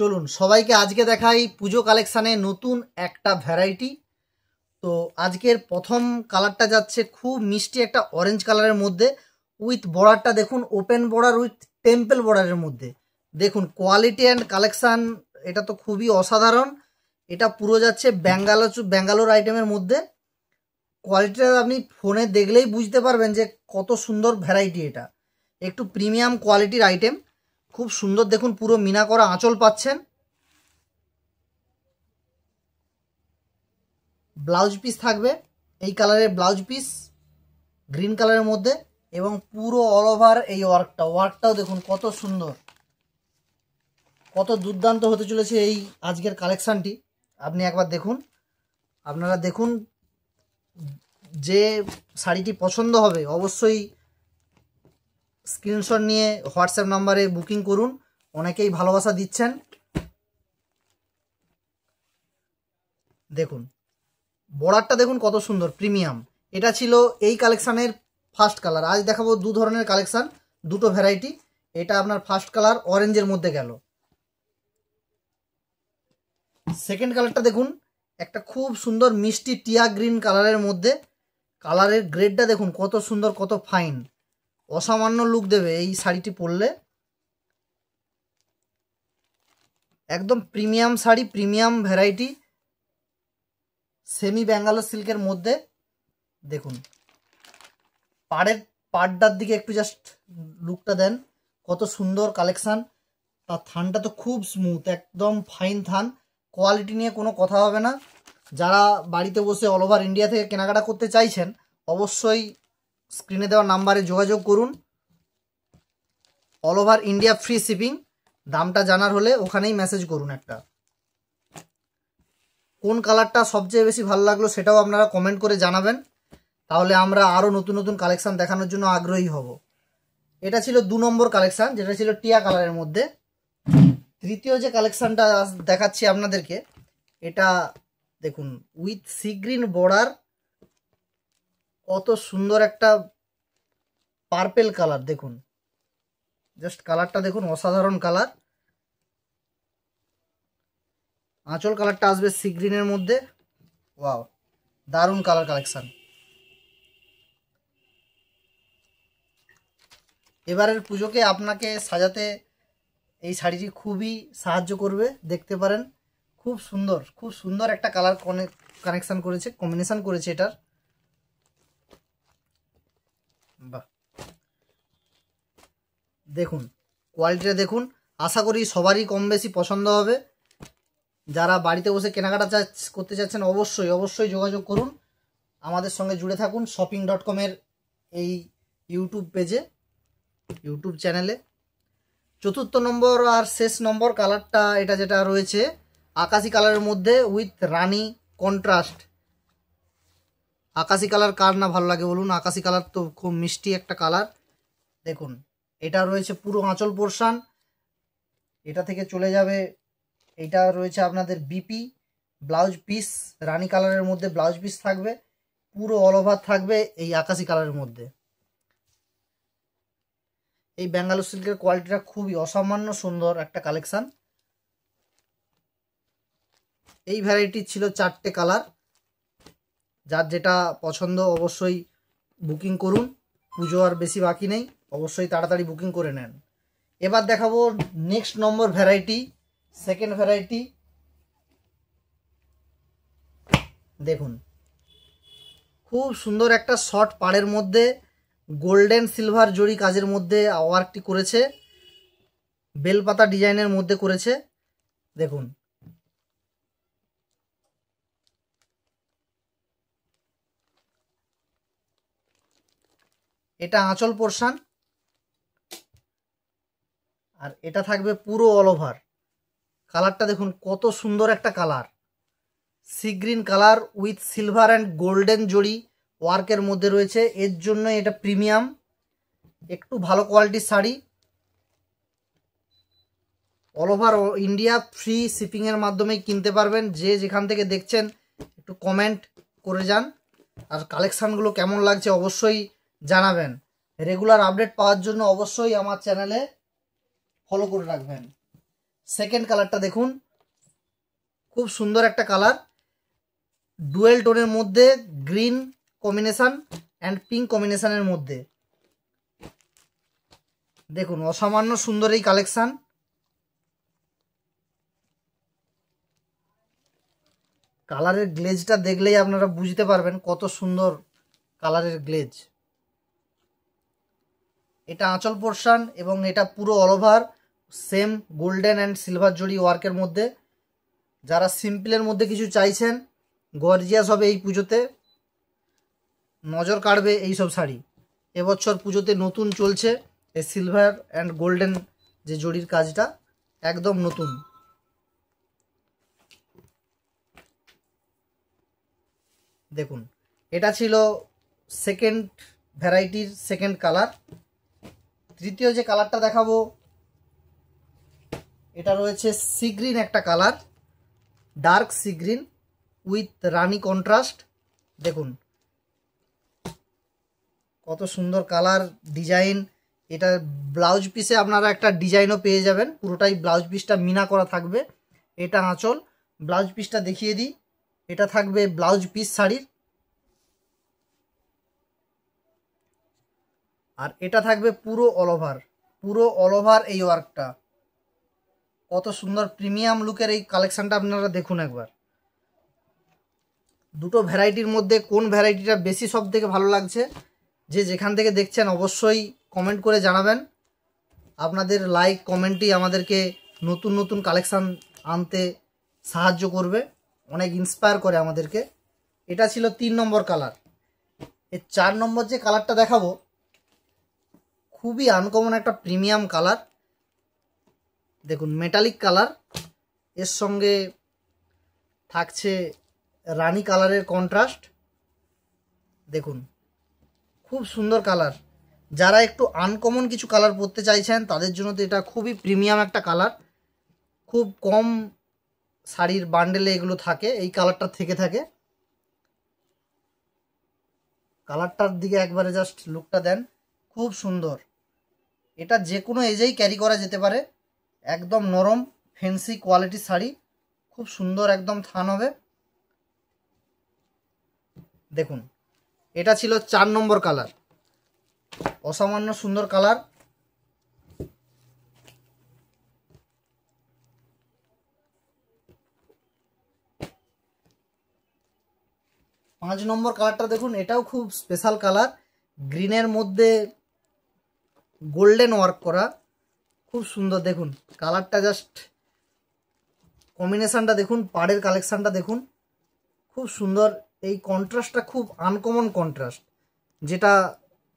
চলুন সবাইকে আজকে দেখাই পুজো কালেকশানে নতুন একটা ভ্যারাইটি। তো আজকের প্রথম কালারটা যাচ্ছে খুব মিষ্টি একটা অরেঞ্জ কালারের মধ্যে, উইথ বর্ডারটা দেখুন ওপেন বর্ডার উইথ টেম্পল বর্ডারের মধ্যে। দেখুন কোয়ালিটি অ্যান্ড কালেকশান, এটা তো খুবই অসাধারণ। এটা পুরো যাচ্ছে ব্যাঙ্গালোর আইটেমের মধ্যে। কোয়ালিটিটা আপনি ফোনে দেখলেই বুঝতে পারবেন যে কত সুন্দর ভ্যারাইটি। এটা একটু প্রিমিয়াম কোয়ালিটির আইটেম, খুব সুন্দর। দেখুন পুরো মিনা করা আঁচল পাচ্ছেন, ব্লাউজ পিস থাকবে এই কালারের ব্লাউজ পিস গ্রিন কালারের মধ্যে, এবং পুরো অল ওভার এই ওয়ার্কটাও দেখুন কত সুন্দর, কত দুর্দান্ত হতে চলেছে এই আজকের কালেকশানটি। আপনি একবার দেখুন, আপনারা দেখুন, যে শাড়িটি পছন্দ হবে অবশ্যই স্ক্রিনশট নিয়ে হোয়াটসঅ্যাপ নাম্বারে বুকিং করুন। অনেকেই ভালোবাসা দিচ্ছেন। দেখুন বর্ডারটা দেখুন কত সুন্দর প্রিমিয়াম। এটা ছিল এই কালেকশানের ফার্স্ট কালার। আজ দেখাবো দু ধরনের কালেকশান, দুটো ভ্যারাইটি। এটা আপনার ফার্স্ট কালার অরেঞ্জের মধ্যে গেল। সেকেন্ড কালারটা দেখুন, একটা খুব সুন্দর মিষ্টি টিয়া গ্রিন কালারের মধ্যে। কালারের গ্রেডটা দেখুন কত সুন্দর, কত ফাইন, অসামান্য লুক দেবে এই শাড়িটি পরলে। একদম premium sari, premium variety, semi Bangalore সিল্কের মধ্যে। দেখুন পাড়টার দিকে একটু জাস্ট লুকটা দেন, কত সুন্দর কালেকশান। তার থানটা তো খুব স্মুথ, একদম ফাইন থান। কোয়ালিটি নিয়ে কোনো কথা হবে না। যারা বাড়িতে বসে অল ওভার ইন্ডিয়া থেকে কেনাকাটা করতে চাইছেন অবশ্যই স্ক্রিনে দেওয়া নাম্বারে যোগাযোগ করুন। All over India free shipping. দামটা জানার হলে ওখানেই মেসেজ করুন একটা। কোন কালারটা সবচেয়ে বেশি ভালো লাগলো সেটাও আপনারা কমেন্ট করে জানাবেন, তাহলে আমরা আরও নতুন নতুন কালেকশান দেখানোর জন্য আগ্রহী হব। এটা ছিল 2 নম্বর কালেকশান, যেটা ছিল টিয়া কালারের মধ্যে। তৃতীয় যে কালেকশানটা দেখাচ্ছি আপনাদেরকে, এটা দেখুন উইথ সি গ্রিন বর্ডার, কত সুন্দর একটা পার্পেল কালার। দেখুন জাস্ট কালারটা দেখুন, অসাধারণ কালার। আঁচল কালারটা আসবে সি গ্রিনের মধ্যে। ওয়াও, দারুণ কালার কালেকশান। এবারের পুজোকে আপনাকে সাজাতে এই শাড়িটি খুবই সাহায্য করবে। দেখতে পারেন খুব সুন্দর, খুব সুন্দর একটা কালার কানেকশান করেছে, কম্বিনেশান করেছে এটার। বাহ, দেখুন কোয়ালিটিটা দেখুন। আশা করি সবারই কম বেশি পছন্দ হবে। যারা বাড়িতে বসে কেনাকাটা করতে চাচ্ছেন অবশ্যই যোগাযোগ করুন, আমাদের সঙ্গে জুড়ে থাকুন shopping.com-এর এই ইউটিউব পেজে, ইউটিউব চ্যানেলে। চতুর্থ নম্বর আর শেষ নম্বর কালারটা, এটা যেটা রয়েছে আকাশি কালারের মধ্যে উইথ রানি কন্ট্রাস্ট। আকাশি কালার কার না ভালো লাগে বলুন? আকাশি কালার তো খুব মিষ্টি একটা কালার। দেখুন এটা রয়েছে পুরো আঁচল পোর্শন, এটা থেকে চলে যাবে, এটা রয়েছে আপনাদের বিপি ব্লাউজ পিস, রানি কালারের মধ্যে ব্লাউজ পিস থাকবে, পুরো অল ওভার থাকবে এই আকাশি কালারের মধ্যে। এই ব্যাঙ্গালোর সিল্কের কোয়ালিটিটা খুবই অসামান্য সুন্দর একটা কালেকশান। এই ভ্যারাইটির ছিল 4টে কালার। যার যেটা পছন্দ অবশ্যই বুকিং করুন, পুজো আর বেশি বাকি নেই, অবশ্যই তাড়াতাড়ি বুকিং করে নেন। এবার দেখাবো নেক্সট নম্বর ভ্যারাইটি, সেকেন্ড ভ্যারাইটি। দেখুন খুব সুন্দর একটা শর্ট পাড়ের মধ্যে গোল্ডেন সিলভার জরি কাজের মধ্যে ওয়ার্কটি করেছে, বেলপাতা ডিজাইনের মধ্যে করেছে। দেখুন এটা আঁচল পোর্শন, আর এটা থাকবে পুরো অল ওভার। কালারটা দেখুন কত সুন্দর একটা colour, sea green colour with silver and golden zari ওয়ার্কের মধ্যে রয়েছে। এর জন্য এটা প্রিমিয়াম, একটু ভালো কোয়ালিটির sari. All over India free শিপিংয়ের মাধ্যমেই কিনতে পারবেন। যে যেখান থেকে দেখছেন একটু কমেন্ট করে যান, আর কালেকশানগুলো কেমন লাগছে অবশ্যই জানাবেন। রেগুলার আপডেট পাওয়ার জন্য অবশ্যই আমার চ্যানেলে ফলো করে রাখবেন। সেকেন্ড কালারটা দেখুন, খুব সুন্দর একটা কালার, ডুয়েল টোনের মধ্যে গ্রিন কম্বিনেশন অ্যান্ড পিঙ্ক কম্বিনেশনের মধ্যে। দেখুন অসামান্য সুন্দর এই কালেকশান। কালারের গ্লেজটা দেখলেই আপনারা বুঝতে পারবেন কত সুন্দর কালারের গ্লেজ। এটা আঁচল পোর্শন এবং এটা পুরো all over same golden and silver zari ওয়ার্কের মধ্যে। যারা সিম্পলের মধ্যে কিছু চাইছেন, গর্জিয়াস হবে এই পুজোতে, নজর কাড়বে এইসব শাড়ি। এবছর পুজোতে নতুন চলছে এই সিলভার অ্যান্ড গোল্ডেন যে জড়ির কাজটা, একদম নতুন। দেখুন এটা ছিল সেকেন্ড ভ্যারাইটির সেকেন্ড কালার। তৃতীয় যে কালারটা দেখাবো এটা রয়েছে সি গ্রিন একটা colour, dark sea green with Rani contrast. দেখুন কত সুন্দর কালার, ডিজাইন। এটা ব্লাউজ পিসে আপনারা একটা ডিজাইনও পেয়ে যাবেন, পুরোটাই ব্লাউজ পিসটা মিনা করা থাকবে। এটা আঁচল, ব্লাউজ পিসটা দেখিয়ে দিই। এটা থাকবে ব্লাউজ পিস শাড়ির, আর এটা থাকবে পুরো অল ওভার এই ওয়ার্কটা। কত সুন্দর প্রিমিয়াম লুকের এই কালেকশানটা আপনারা দেখুন একবার। দুটো ভ্যারাইটির মধ্যে কোন ভ্যারাইটিটা বেশি সব থেকে ভালো লাগছে, যে যেখান থেকে দেখছেন অবশ্যই কমেন্ট করে জানাবেন। আপনাদের লাইক কমেন্টই আমাদেরকে নতুন নতুন কালেকশান আনতে সাহায্য করবে, অনেক ইন্সপায়ার করে আমাদেরকে। এটা ছিল 3 নম্বর কালার। এর 4 নম্বর যে কালারটা দেখাবো খুবই আনকমন একটা প্রিমিয়াম কালার। দেখুন মেটালিক কালার, এর সঙ্গে থাকছে রানী কালারের কন্ট্রাস্ট। দেখুন খুব সুন্দর কালার। যারা একটু আনকমন কিছু কালার পরতে চাইছেন তাদের জন্য তো এটা খুবই প্রিমিয়াম একটা কালার। খুব কম শাড়ির বান্ডেলে এগুলো থাকে, এই কালারটা থেকে থাকে। কালারটার দিকে একবারে জাস্ট লুকটা দেন, খুব সুন্দর। এটা যে কোনো এজেই ক্যারি করা যেতে পারে, একদম নরম ফ্যান্সি কোয়ালিটির শাড়ি, খুব সুন্দর একদম থান হবে। দেখুন এটা ছিল 4 নম্বর কালার, অসামান্য সুন্দর কালার। 5 নম্বর কালারটা দেখুন, এটাও খুব স্পেশাল কালার, গ্রিনের মধ্যে গোল্ডেন ওয়ার্ক করা, খুব সুন্দর। দেখুন কালারটা জাস্ট কম্বিনেশানটা দেখুন, পাড়ের কালেকশানটা দেখুন, খুব সুন্দর। এই কন্ট্রাস্টটা খুব আনকমন কন্ট্রাস্ট, যেটা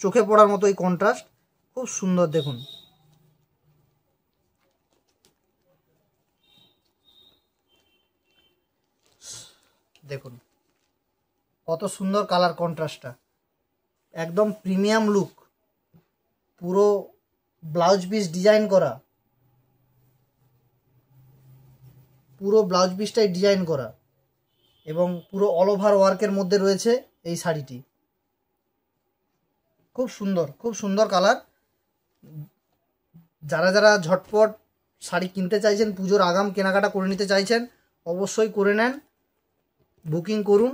চোখে পড়ার মতো এই কন্ট্রাস্ট, খুব সুন্দর। দেখুন দেখুন কত সুন্দর কালার কন্ট্রাস্টটা, একদম প্রিমিয়াম লুক। পুরো ব্লাউজ পিস ডিজাইন করা, পুরো ব্লাউজ পিসটাই ডিজাইন করা এবং পুরো অল ওভার ওয়ার্কের মধ্যে রয়েছে এই শাড়িটি। খুব সুন্দর কালার। যারা যারা ঝটপট শাড়ি কিনতে চাইছেন, পুজোর আগাম কেনাকাটা করে নিতে চাইছেন, অবশ্যই করে নেন, বুকিং করুন।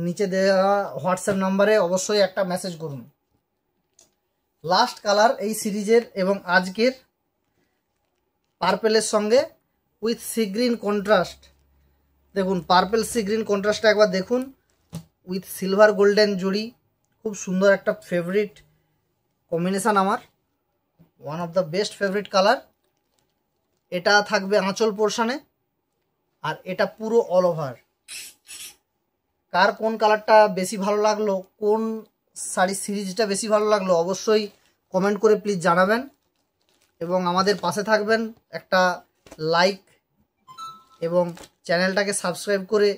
নিচে দেওয়া হোয়াটসঅ্যাপ নাম্বারে অবশ্যই একটা মেসেজ করুন। লাস্ট কালার এই সিরিজের এবং আজকের, পার্পেলের সঙ্গে উইথ সি গ্রিন কন্ট্রাস্ট। দেখুন পার্পেল সি গ্রিন কন্ট্রাস্টটা একবার দেখুন, উইথ সিলভার গোল্ডেন জড়ি, খুব সুন্দর একটা ফেভারিট কম্বিনেশান আমার, one of the best favourite colour. এটা থাকবে আঁচল পোর্শনে, আর এটা পুরো অল ওভার। কার কোন কালারটা বেশি ভালো লাগলো, কোন শাড়ির সিরিজটা বেশি ভালো লাগলো, অবশ্যই কমেন্ট করে প্লিজ জানাবেন এবং আমাদের পাশে থাকবেন। একটা লাইক এবং চ্যানেলটাকে সাবস্ক্রাইব করে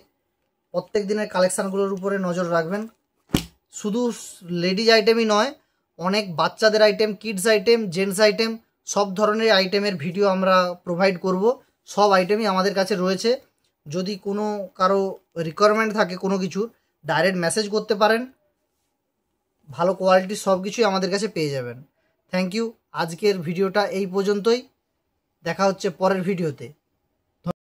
প্রত্যেক দিনের কালেকশানগুলোর উপরে নজর রাখবেন। শুধু লেডিজ আইটেমই নয়, অনেক বাচ্চাদের item, kids item, gents item, সব ধরনের আইটেমের ভিডিও আমরা প্রোভাইড করব। সব আইটেমই আমাদের কাছে রয়েছে। যদি কোনো কারো রিকোয়ারমেন্ট থাকে কোনো কিছুর, ডাইরেক্ট মেসেজ করতে পারেন। ভালো কোয়ালিটির সব কিছুই আমাদের কাছে পেয়ে যাবেন। Thank you. আজকের ভিডিওটা এই পর্যন্তই। দেখা হচ্ছে পরের ভিডিওতে।